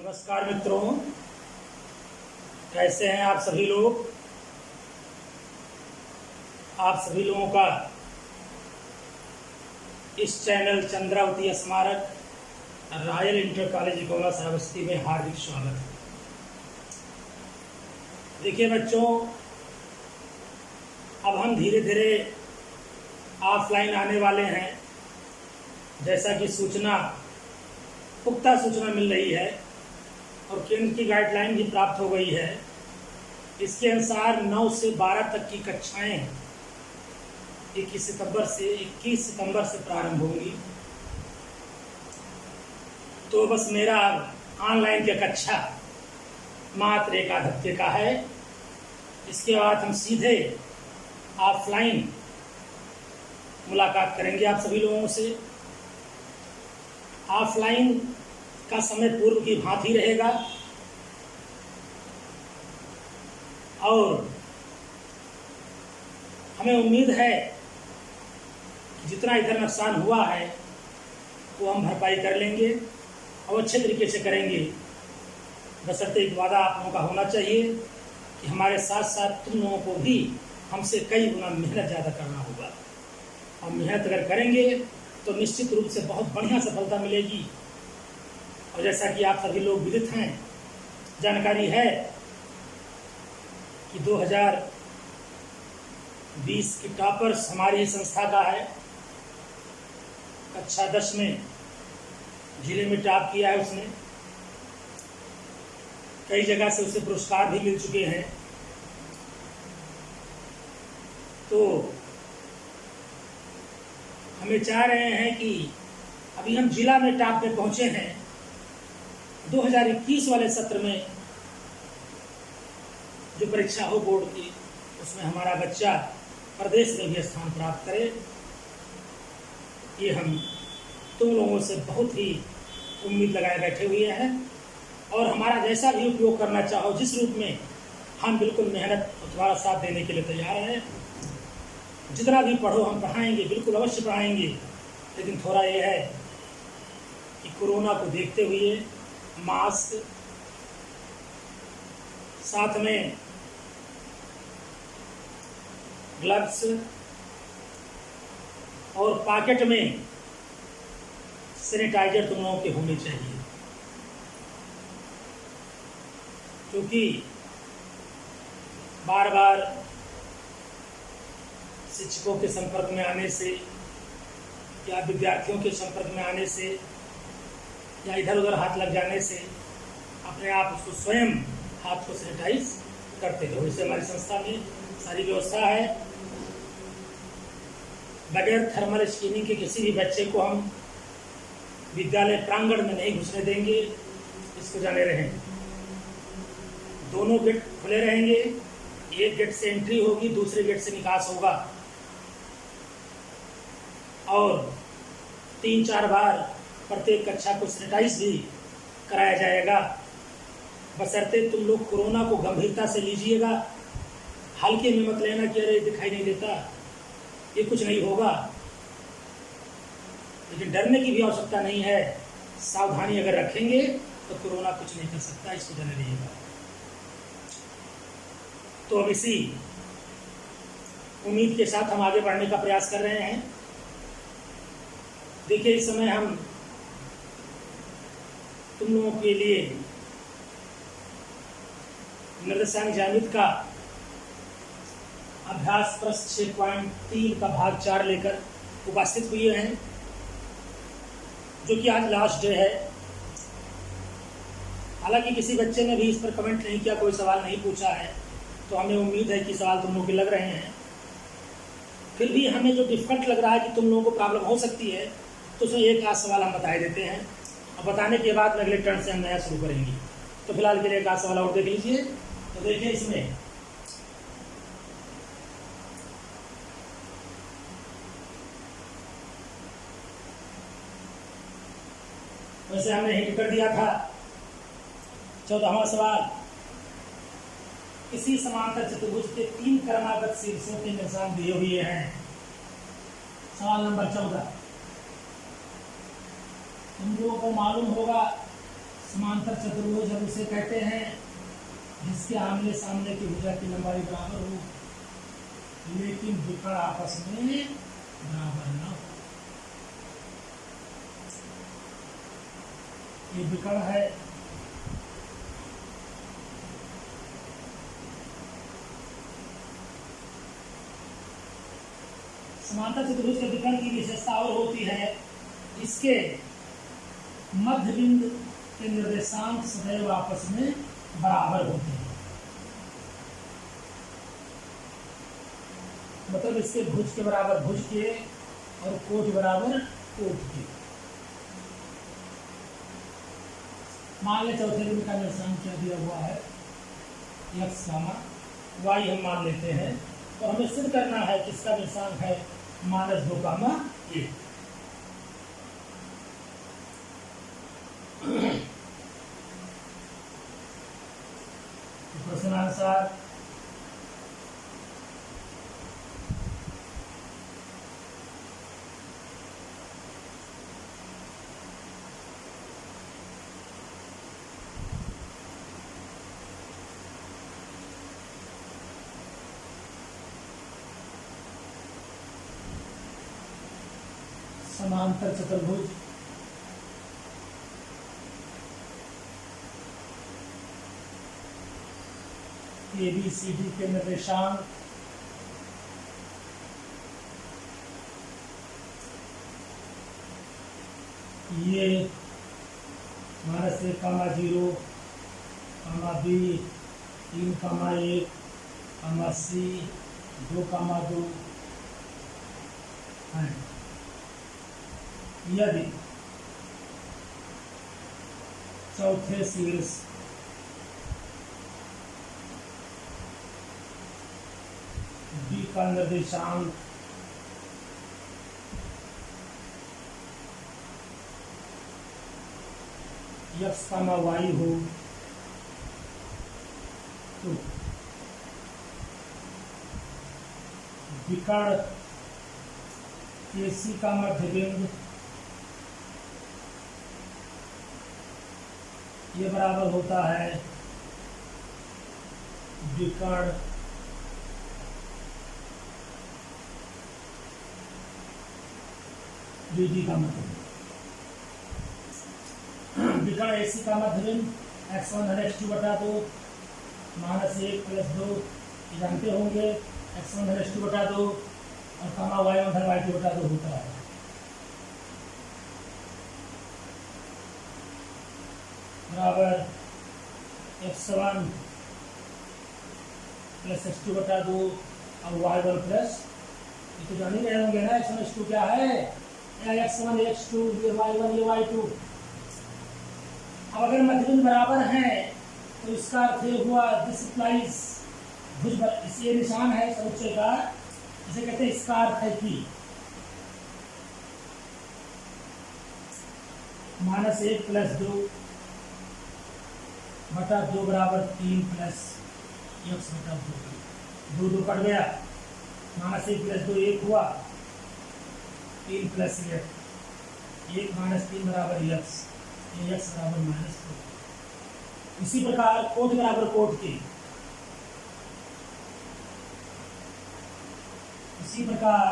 नमस्कार मित्रों, कैसे हैं आप सभी लोग। आप सभी लोगों का इस चैनल चंद्रावती स्मारक रॉयल इंटर कॉलेज इकोला श्रावस्ती में हार्दिक स्वागत है। देखिए बच्चों, अब हम धीरे धीरे ऑफलाइन आने वाले हैं। जैसा कि पुख्ता सूचना मिल रही है और केंद्र की गाइडलाइन भी प्राप्त हो गई है। इसके अनुसार 9 से 12 तक की कक्षाएं 21 सितंबर से प्रारंभ होंगी। तो बस मेरा ऑनलाइन की कक्षा मात्र एक आध हफ्ते का है। इसके बाद हम सीधे ऑफलाइन मुलाकात करेंगे आप सभी लोगों से। ऑफलाइन का समय पूर्व की भांति रहेगा और हमें उम्मीद है कि जितना इधर नुकसान हुआ है वो हम भरपाई कर लेंगे और अच्छे तरीके से करेंगे। बशर्ते एक वादा आप लोगों का होना चाहिए कि हमारे साथ साथ तुम लोगों को भी हमसे कई गुना मेहनत ज़्यादा करना होगा। और मेहनत अगर करेंगे तो निश्चित रूप से बहुत बढ़िया सफलता मिलेगी। और जैसा कि आप सभी लोग विदित हैं, जानकारी है कि 2020 की टॉपर्स हमारी ही संस्था का है। कक्षा 10 में जिले में टॉप किया है उसने। कई जगह से उसे पुरस्कार भी मिल चुके हैं। तो हमें चाह रहे हैं कि अभी हम जिला में टॉप पे पहुंचे हैं। 2021 वाले सत्र में जो परीक्षा हो बोर्ड की, उसमें हमारा बच्चा प्रदेश में भी स्थान प्राप्त करे। ये हम तुम लोगों से बहुत ही उम्मीद लगाए बैठे हुए हैं और हमारा जैसा भी उपयोग करना चाहो, जिस रूप में, हम बिल्कुल मेहनत और तुम्हारा साथ देने के लिए तैयार हैं। जितना भी पढ़ो हम पढ़ाएंगे, बिल्कुल अवश्य पढ़ाएंगे। लेकिन थोड़ा ये है कि कोरोना को देखते हुए मास्क, साथ में ग्लव्स और पॉकेट में सैनिटाइजर तुम लोगों के होने चाहिए। क्योंकि बार बार शिक्षकों के संपर्क में आने से या विद्यार्थियों के संपर्क में आने से या इधर उधर हाथ लग जाने से अपने आप उसको स्वयं हाथ को सैनिटाइज करते रहो। इससे हमारी संस्था में सारी व्यवस्था है। बगैर थर्मल स्क्रीनिंग के किसी भी बच्चे को हम विद्यालय प्रांगण में नहीं घुसने देंगे। इसको जाने रहें। दोनों गेट खुले रहेंगे। एक गेट से एंट्री होगी, दूसरे गेट से निकास होगा और 3-4 बार प्रत्येक कक्षा को सैनिटाइज भी कराया जाएगा। बशर्ते तुम लोग कोरोना को गंभीरता से लीजिएगा। हल्के में मत लेना कि अरे दिखाई नहीं देता, ये कुछ नहीं होगा। लेकिन डरने की भी आवश्यकता नहीं है। सावधानी अगर रखेंगे तो कोरोना कुछ नहीं कर सकता, इसको जाने रहिएगा। तो अब इसी उम्मीद के साथ हम आगे बढ़ने का प्रयास कर रहे हैं। देखिए, इस समय हम तुम लोगों के लिए निर्देशांक ज्यामिति का अभ्यास प्रश्न 6.3 का भाग 4 लेकर उपस्थित हुए हैं, जो कि आज लास्ट डे है। हालांकि किसी बच्चे ने भी इस पर कमेंट नहीं किया, कोई सवाल नहीं पूछा है, तो हमें उम्मीद है कि सवाल तुम लोगों के लग रहे हैं। फिर भी हमें जो डिफिकल्ट लग रहा है कि तुम लोगों को प्रॉब्लम हो सकती है, तो उसमें एक आध सवाल हम बता देते हैं और बताने के बाद अगले टर्न से हम नया शुरू करेंगे। तो फिलहाल के लिए एक आध सवाल और देख लीजिए। तो देखिए, इसमें वैसे हमने हिंट कर दिया था। 14वां सवाल, किसी समांतर चतुर्भुज के 3 क्रमागत शीर्षों के निशान दिए हुए हैं। सवाल नंबर 14। तुम लोगों को मालूम होगा समांतर चतुर्भुज हम उसे कहते हैं जिसके आमने सामने की भुजा की लंबाई बराबर हो लेकिन विकर्ण आपस में बराबर न हो। ये विकर्ण है। समांतर चतुर्भुज के विकर्ण की विशेषता और होती है इसके मध्य बिंदु के निर्देशांक सदैव आपस में बराबर होते हैं। मतलब इसके भुज के बराबर भुज के और कोट बराबर कोट के। मान ले चौथे बिंदु का निर्देशांक क्या दिया हुआ है x, y हम मान लेते हैं और हमें सिद्ध करना है किसका निर्देशांक है -2, -1। प्रश्नानुसार समांतर चतुर्भुज ABCD के निर्देशांक ये -1, -0, B, 3, 1, C, 2, 2 है। यदि चौथे शीर्ष B का निर्देशांक x, y हो तो विकर्ण AC का मध्य बिंदु ये बराबर होता है विकर्ण BD का मध्य बिंदु। विकर्ण AC का मध्य बिंदु x1 है x2/2 -1 + 2 जानते होंगे x1 है x2/2 और y1 है y2/2 होता है। बराबर x1 + x2/2 और y1 प्लस ये तो जान ही रहे होंगे ना x1 x2 क्या है x1 x2 ये y1 ये y2। अब अगर मध्यबिंदु बराबर हैं तो इसका अर्थ ये हुआ दिस इम्प्लाइज भुज ये निशान है समुच्चय का इसे कहते हैं इसका अर्थ है कि -1 + 2 बटा 2 बराबर 3 प्लस x/2 2 कट गया -1 + 2 1 हुआ 3 + 1 -3 बराबर x ये x बराबर -2। इसी प्रकार कोट बराबर कोट के इसी प्रकार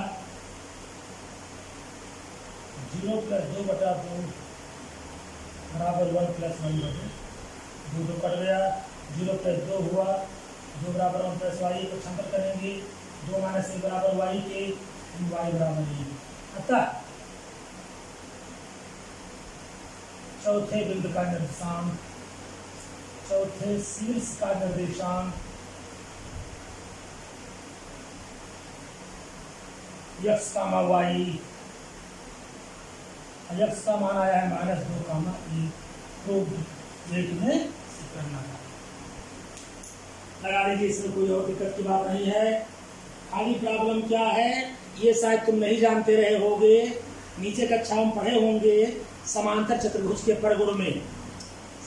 0 + 2 बटा 2 बराबर 1 + 1 बटे 2 कट गया 0 + 2 हुआ 2 बराबर 1 + y को क्षमता करेंगे 2 - 1 बराबर y के y बराबर 1। अतः चौथे बिंदु का निर्देशांक चौथे शीर्ष का निर्देशांक x, y x का मान आया है -2, 1 एक में करना है। लगा लीजिए इसमें कोई और दिक्कत की बात नहीं है। खाली प्रॉब्लम क्या है ये शायद तुम नहीं जानते रहे होगे, नीचे कक्षा में पढ़े होंगे समांतर चतुर्भुज के परगुण में।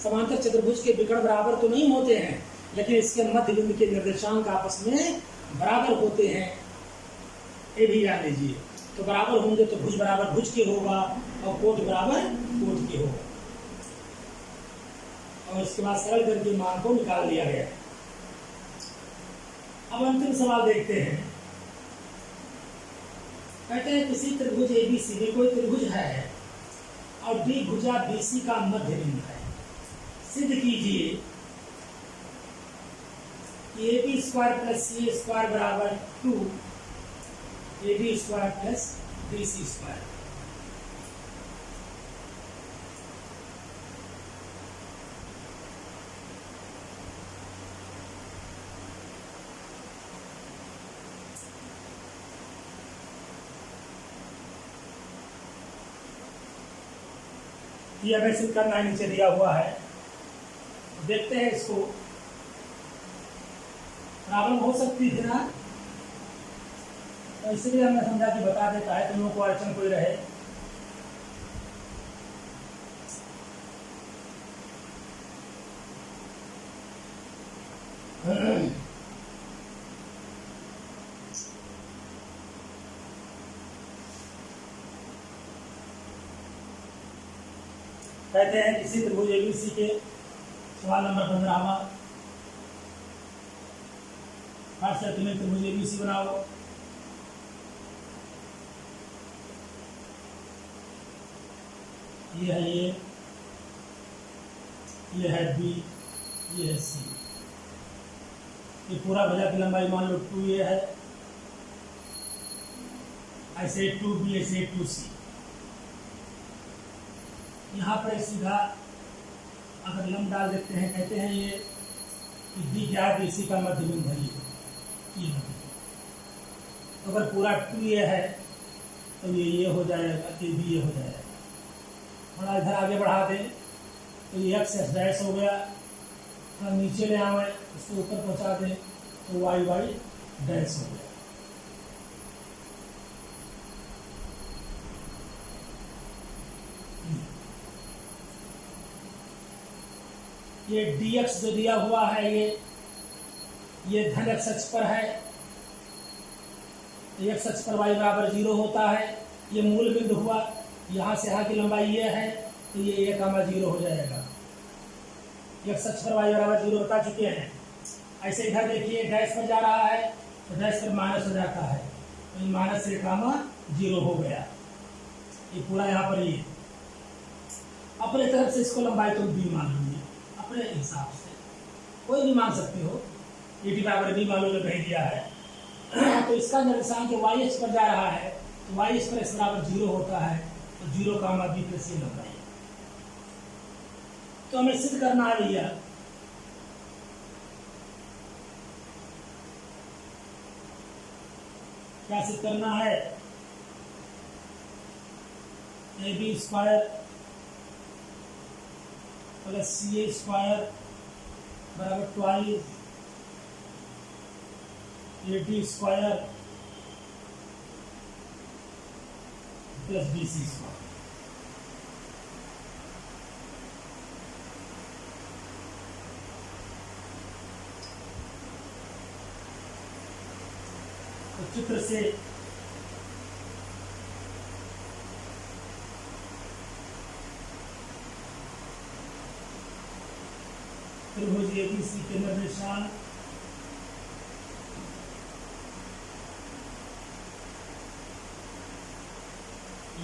समांतर चतुर्भुज के विकर्ण बराबर तो नहीं होते हैं लेकिन इसके मध्य बिंदु के निर्देशांक आपस में बराबर होते हैं, ये भी जान लीजिए। तो बराबर होंगे तो भुज बराबर भुज के होगा और कोट बराबर कोट के होगा। और इसके बाद सरल दर के मान को निकाल लिया गया। अब अंतिम सवाल देखते हैं। कहते हैं किसी त्रिभुज एबीसी में कोई त्रिभुज है और डी भुजा बीसी का मध्य बिंदु है। सिद्ध कीजिए A B square plus C square बराबर 2 A B square plus B C square. ये हमें सिद्ध करना नीचे दिया हुआ है। देखते हैं इसको। प्रॉब्लम हो सकती थी ना, तो इसलिए हमने समझा कि बता देता है, तुम लोगों को अड़चन कोई रहे। कहते हैं किसी त्रिभुज एबीसी के सवाल नंबर 15वां, खास करके में त्रिभुज एबीसी बनाओ। ये है ए, ये है बी, ये है सी। ये पूरा भुजा की लंबाई मान लो 2a है, ऐसे 2b, ऐसे 2c। यहाँ पर सीधा अगर लंब डाल देते हैं, कहते हैं ये डी क्या है, इसी का मध्य बिंदु है ये। तो अगर पूरा 2a है तो ये हो जाएगा, ये भी ये हो जाएगा। थोड़ा इधर आगे बढ़ा दें तो ये एक्स एस डैश हो गया। थोड़ा नीचे ले आए, उसको ऊपर पहुँचा दें तो वाई वाई डैश हो गया। ये dx जो दिया हुआ है ये धन x अक्ष पर है, x अक्ष पर y बराबर 0 होता है। ये मूल बिंदु हुआ, यहाँ से यहाँ की लंबाई ये है तो ये 1,0 हो जाएगा। x अक्ष पर y बराबर 0 बता चुके हैं। ऐसे इधर देखिए डैश पर जा रहा है तो डैश पर माइनस हो जाता है, तो माइनस 1,0 हो गया। ये पूरा यहाँ पर ये अपने तरफ से इसको लंबाई तो b मान लीजिए अपने हिसाब से, कोई भी मान सकते हो। ए टी बराबर बी मान लो जो कह दिया है। तो इसका निर्देशांक वाई एक्स पर जा रहा है तो वाई एक्स पर एक्स बराबर 0 होता है, तो 0 का बी प्लस ये लंबाई। तो हमें सिद्ध करना है भैया, क्या सिद्ध करना है? A B square plus C A square बराबर 2 A D square plus B C square. तो चित्र से त्रिभुज एबीसी के निर्देशांक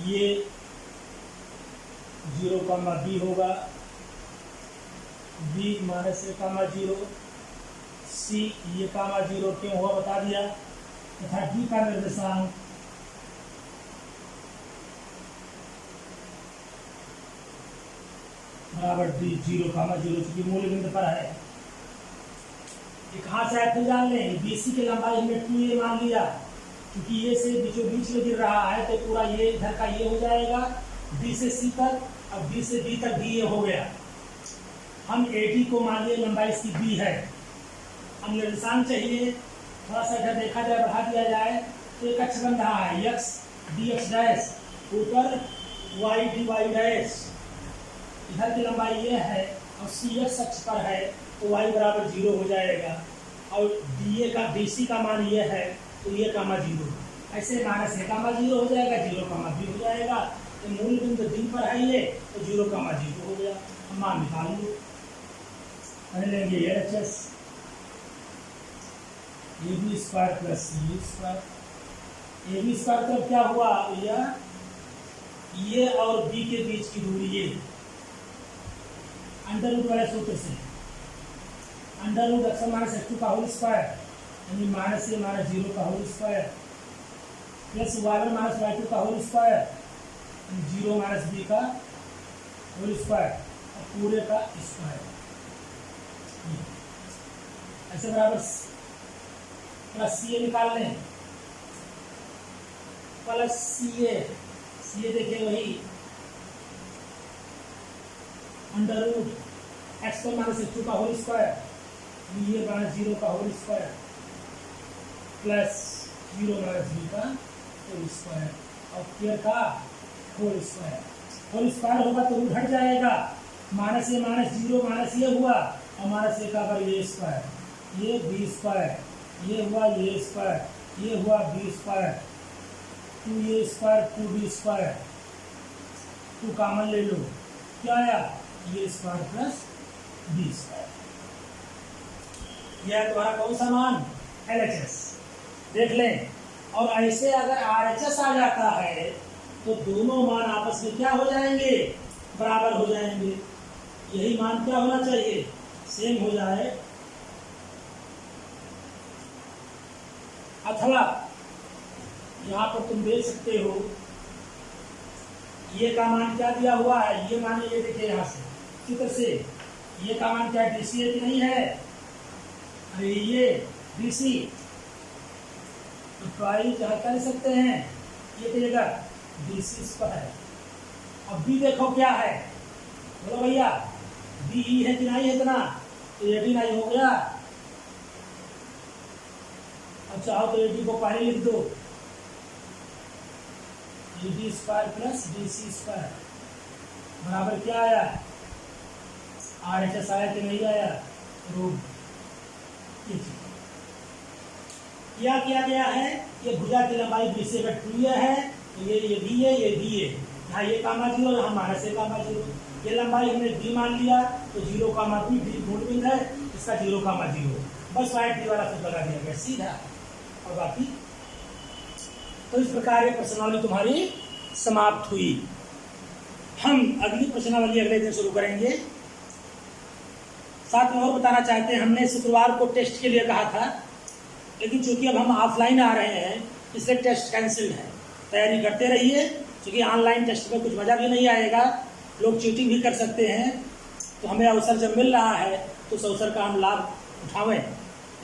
ये 0,b होगा, b माइनस 1,0, सी ये 0 क्यों हुआ बता दिया, तथा d का निर्देशांक बराबर डी 0,0 चूंकि मूल बिंदु पर है। ये कहाँ से आया फिर जान लें, बीसी की लंबाई हमने 2a मान लिया, क्योंकि ये से बीचों बीच में गिर रहा है तो पूरा ये इधर का ये हो जाएगा डी से सी तक, अब डी से बी तक डी ए हो गया। हम एडी को मान लिए लंबाई इसकी बी है। हम निर्देशांक चाहिए, थोड़ा सा इधर देखा जाए, बढ़ा दिया जाए तो एक अक्ष बन रहा है एक्स डी एक्स डैश, ऊपर वाई डी वाई डैश। इधर की लंबाई ये है और सी एक्स अक्ष पर है तो y बराबर 0 हो जाएगा, और डी ए का डी सी का मान ये है तो ये 0, ऐसे माइनस 1,0 हो जाएगा, 0,b हो जाएगा। तो मूल बिंदु डी पर है ये तो 0,0 हो गया। हम मान निकाल लो, मैंने लेंगे LHS AB square plus CA square. AB square तो क्या हुआ भैया, ये और B के बीच की दूरी ये अंडर रूट वाले सूत्र से under root x1 minus x2 का होल स्क्वायर यानी माइनस A माइनस 0 का whole square plus y1 minus y2 का होल स्क्वायर यानी 0 माइनस B का होल स्क्वायर और पूरे का स्क्वायर ऐसे बराबर प्लस CA निकाल लें, प्लस CA देखिए वही under root x1 minus x2 का होल स्क्वायर ये माइनस 0 का whole square plus 0 minus b का होल स्क्वायर और फिर का होल स्क्वायर होगा तो रूट हट जाएगा, माइनस A माइनस 0 माइनस ये हुआ और माइनस A का पर ये स्क्वायर ये b स्क्वायर ये हुआ ये स्क्वायर ये हुआ b square 2a square 2b square 2 common ले लो, क्या आया ये स्क्वायर प्लस b स्क्वायर। यह तुम्हारा कौन सा मान LHS देख लें। और ऐसे अगर RHS आ जाता है तो दोनों मान आपस में क्या हो जाएंगे, बराबर हो जाएंगे। यही मान क्या होना चाहिए, सेम हो जाए। अथवा यहाँ पर तुम देख सकते हो ये का मान क्या दिया हुआ है, ये मान ये देखिए यहाँ से चित्र से ये का मान क्या DC है कि नहीं है, अरे ये DC तो ट्वाइस क्या लिख सकते हैं, ये देगा DC स्क्वायर। अब B देखो क्या है, बोलो भैया B है कि नहीं है इतना, तो 89 हो गया। अब चाहो तो 80 को पहले लिख दो, AB square plus DC square बराबर क्या आया, RHS आया कि नहीं आया, रूट क्या किया गया है, ये भुजा की लंबाई B से अगर 2a है तो ये B है ये B है, यहाँ ये कामा 0 यहाँ माइनस A कामा 0, ये लंबाई हमने B मान लिया तो 0 कामा B मूल बिंदु है इसका 0 कामा 0, बस वाइट वाला फिर लगा दिया गया सीधा। और बाकी तो इस प्रकार ये प्रश्नावली तुम्हारी समाप्त हुई। हम अगली प्रश्नावली अगले दिन शुरू करेंगे। साथ में और बताना चाहते हैं, हमने शुक्रवार को टेस्ट के लिए कहा था, लेकिन चूंकि अब हम ऑफलाइन आ रहे हैं इसलिए टेस्ट कैंसिल है। तैयारी करते रहिए, क्योंकि ऑनलाइन टेस्ट में कुछ मज़ा भी नहीं आएगा, लोग चीटिंग भी कर सकते हैं। तो हमें अवसर जब मिल रहा है तो उस अवसर का हम लाभ उठावें।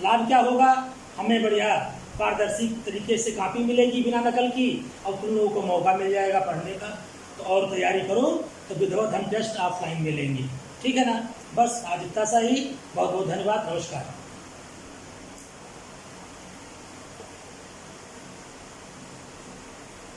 लाभ क्या होगा, हमें बढ़िया पारदर्शी तरीके से कॉपी मिलेगी बिना नकल की, और तुम लोगों को मौका मिल जाएगा पढ़ने का। तो और तैयारी करो, तो विधिवत हम टेस्ट ऑफलाइन में लेंगे, ठीक है ना। बस आज इतना सा ही, बहुत बहुत धन्यवाद, नमस्कार।